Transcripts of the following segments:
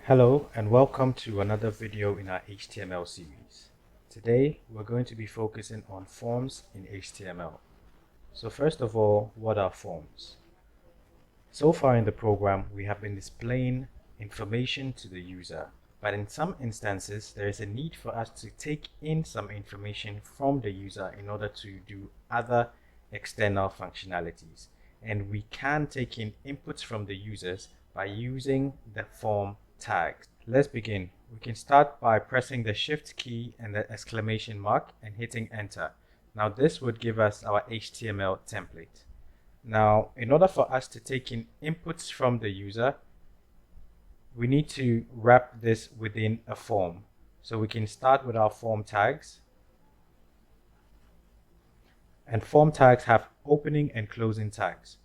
Hello and welcome to another video in our HTML series. Today we're going to be focusing on forms in HTML. So first of all, what are forms? So far in the program we have been displaying information to the user, but in some instances there is a need for us to take in some information from the user in order to do other external functionalities, and we can take in inputs from the users by using the form tags. Let's begin. We can start by pressing the shift key and the exclamation mark and hitting enter. Now this would give us our HTML template. Now in order for us to take in inputs from the user, we need to wrap this within a form. So we can start with our form tags, and form tags have opening and closing tags.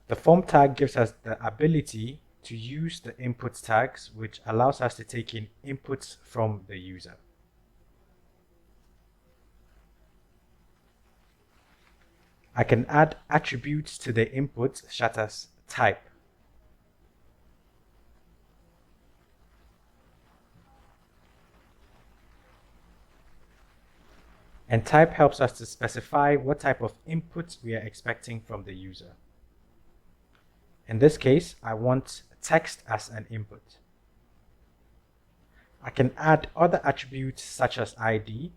The form tag gives us the ability to use the inputs tags, which allows us to take in inputs from the user. I can add attributes to the inputs such as type. And type helps us to specify what type of inputs we are expecting from the user. In this case, I want text as an input. I can add other attributes such as ID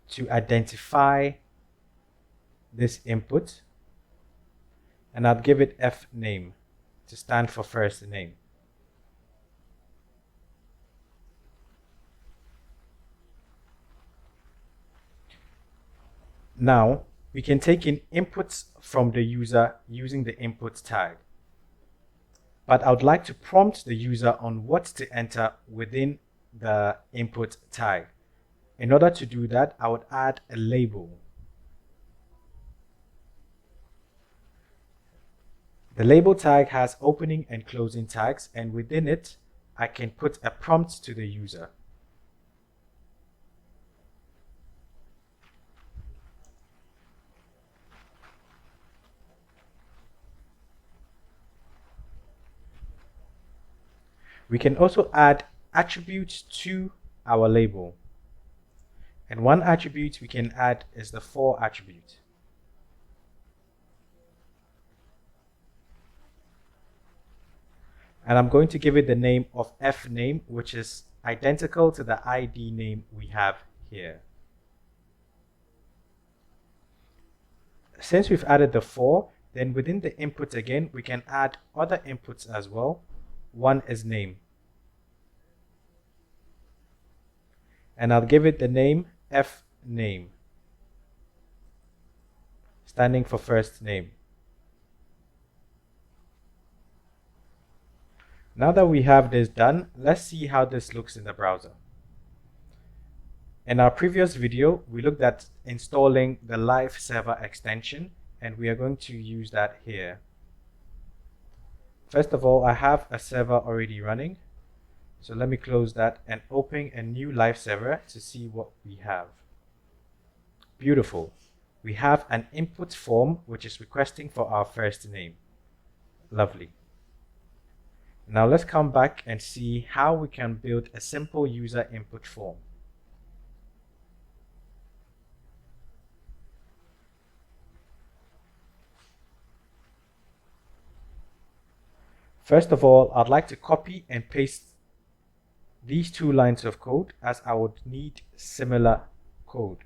to identify this input, and I'll give it F name to stand for first name. Now we can take in inputs from the user using the inputs tag, but I would like to prompt the user on what to enter within the input tag. In order to do that, I would add a label. The label tag has opening and closing tags, and within it I can put a prompt to the user. We can also add attributes to our label, and one attribute we can add is the for attribute. And I'm going to give it the name of F name, which is identical to the ID name we have here. Since we've added the for, then within the input again, we can add other inputs as well. One is name, and I'll give it the name F name, standing for first name. Now that we have this done, let's see how this looks in the browser. In our previous video, we looked at installing the Live Server extension, and we are going to use that here. First of all, I have a server already running, so let me close that and open a new live server to see what we have. Beautiful. We have an input form which is requesting for our first name. Lovely. Now let's come back and see how we can build a simple user input form. First of all, I'd like to copy and paste these two lines of code, as I would need similar code.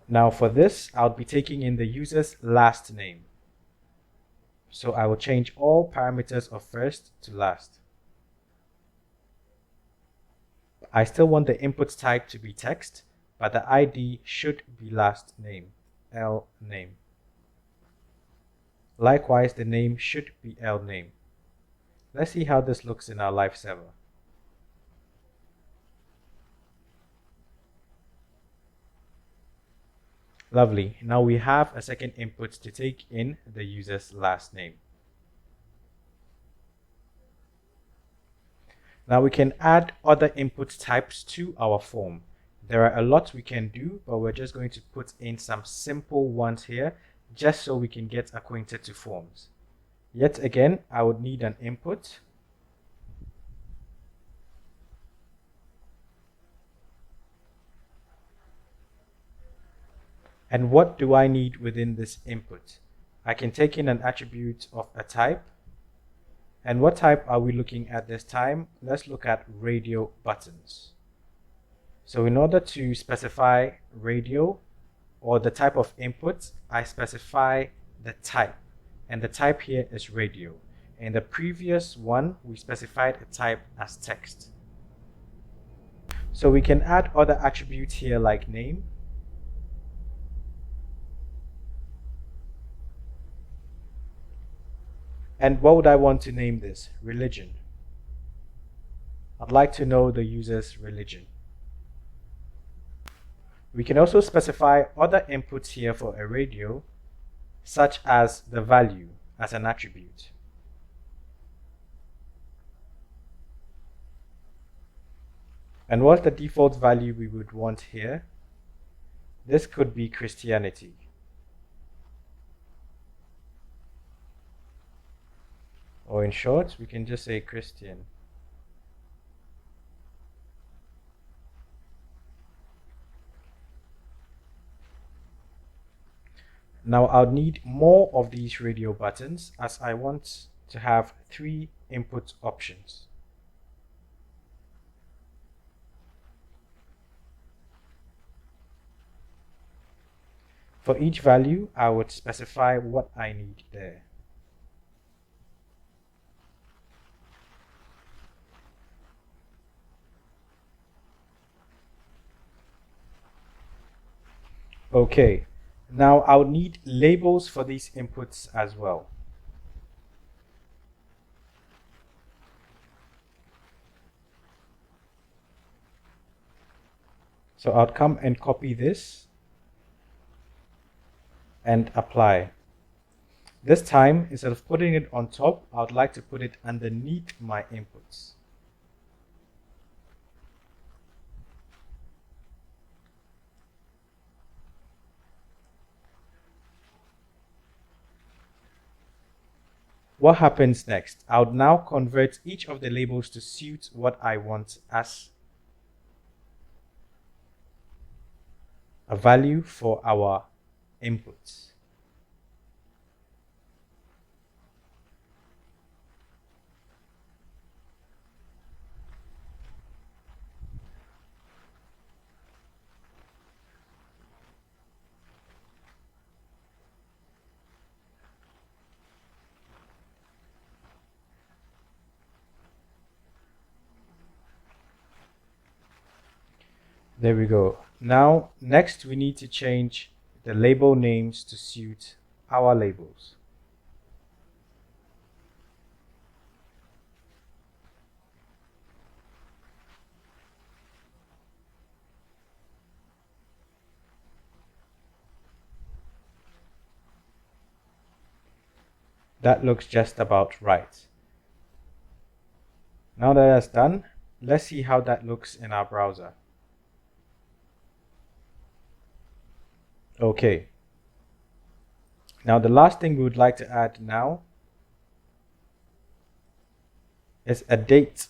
Now for this, I'll be taking in the user's last name. So I will change all parameters of first to last. I still want the input type to be text, but the ID should be last name, L name. Likewise, the name should be L name. Let's see how this looks in our live server. Lovely. Now we have a second input to take in the user's last name. Now we can add other input types to our form. There are a lot we can do, but we're just going to put in some simple ones here just so we can get acquainted to forms. Yet again, I would need an input. And what do I need within this input? I can take in an attribute of a type. And what type are we looking at this time? Let's look at radio buttons. So in order to specify radio or the type of input, I specify the type. And the type here is radio. In the previous one, we specified a type as text. So we can add other attributes here like name. And what would I want to name this? Religion. I'd like to know the user's religion. We can also specify other inputs here for a radio, such as the value as an attribute. And what's the default value we would want here? This could be Christianity. Or in short, we can just say Christian. Now I'll need more of these radio buttons as I want to have 3 input options. For each value, I would specify what I need there. Okay, now I'll need labels for these inputs as well. So I'll come and copy this and apply. This time, instead of putting it on top, I would like to put it underneath my inputs. What happens next? I would now convert each of the labels to suit what I want as a value for our inputs. There we go. Now, next we need to change the label names to suit our labels. That looks just about right. Now that that's done, let's see how that looks in our browser. Okay. Now the last thing we would like to add now is a date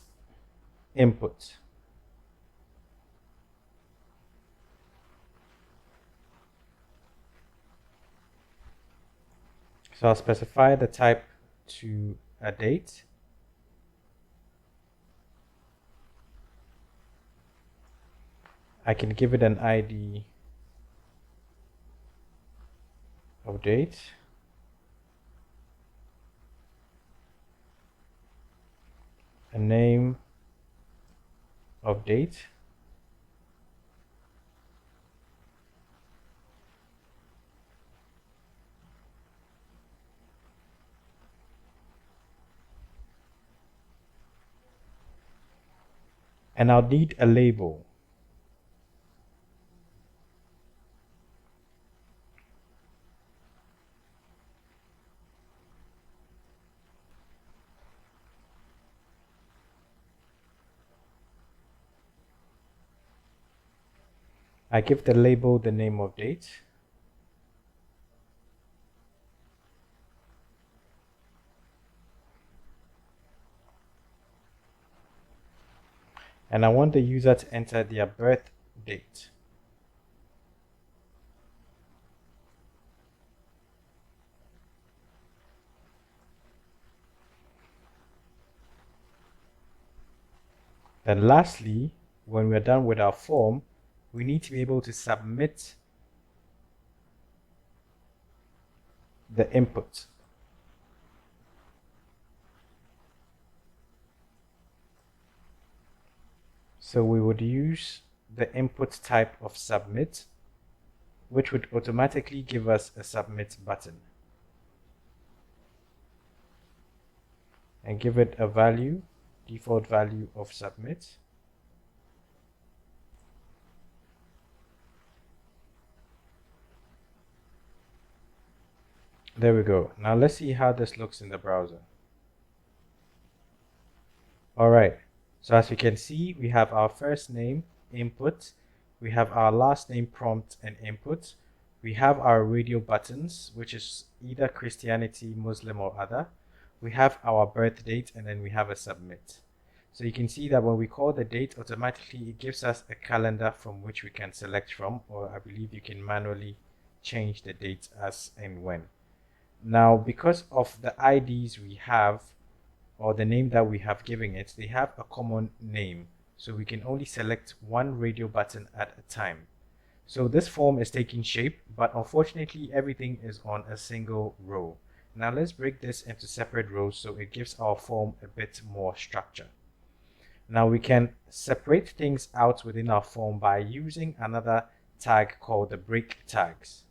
input. So I'll specify the type to a date. I can give it an ID of date. A name of date. And I'll need a label. I give the label the name of date. And I want the user to enter their birth date. Then lastly, when we're done with our form, we need to be able to submit the input. So we would use the input type of submit, which would automatically give us a submit button. And give it a value, default value of submit. There we go. Now let's see how this looks in the browser. Alright, so as you can see, we have our first name, input. We have our last name, prompt and input. We have our radio buttons, which is either Christianity, Muslim or other. We have our birth date, and then we have a submit. So you can see that when we call the date, automatically it gives us a calendar from which we can select from, or I believe you can manually change the date as and when. Now, because of the IDs we have, or the name that we have given it, they have a common name. So we can only select one radio button at a time. So this form is taking shape, but unfortunately everything is on a single row. Now let's break this into separate rows so it gives our form a bit more structure. Now we can separate things out within our form by using another tag called the break tags.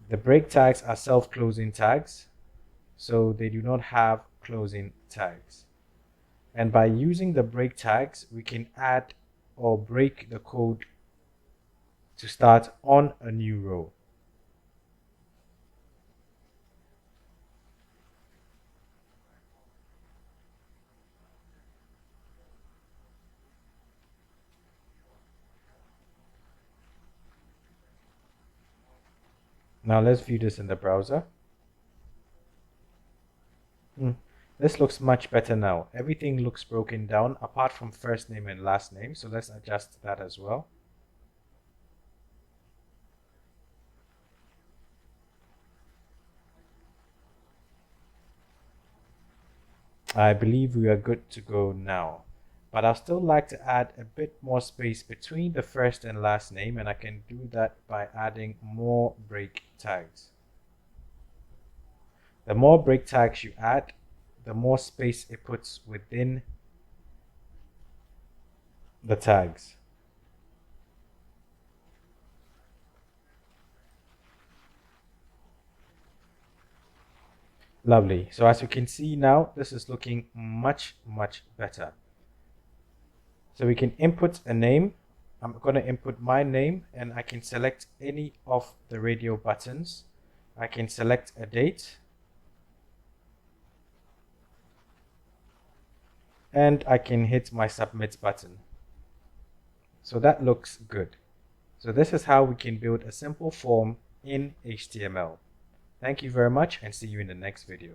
The break tags are self-closing tags, so they do not have closing tags. And by using the break tags, we can add or break the code to start on a new row. Now let's view this in the browser. This looks much better now. Everything looks broken down apart from first name and last name. So let's adjust that as well. I believe we are good to go now. But I'd still like to add a bit more space between the first and last name, and I can do that by adding more break tags. The more break tags you add, the more space it puts within the tags. Lovely. So as you can see now, this is looking much better. So we can input a name. I'm going to input my name, and I can select any of the radio buttons. I can select a date, and I can hit my submit button. So that looks good. So this is how we can build a simple form in HTML. Thank you very much, and see you in the next video.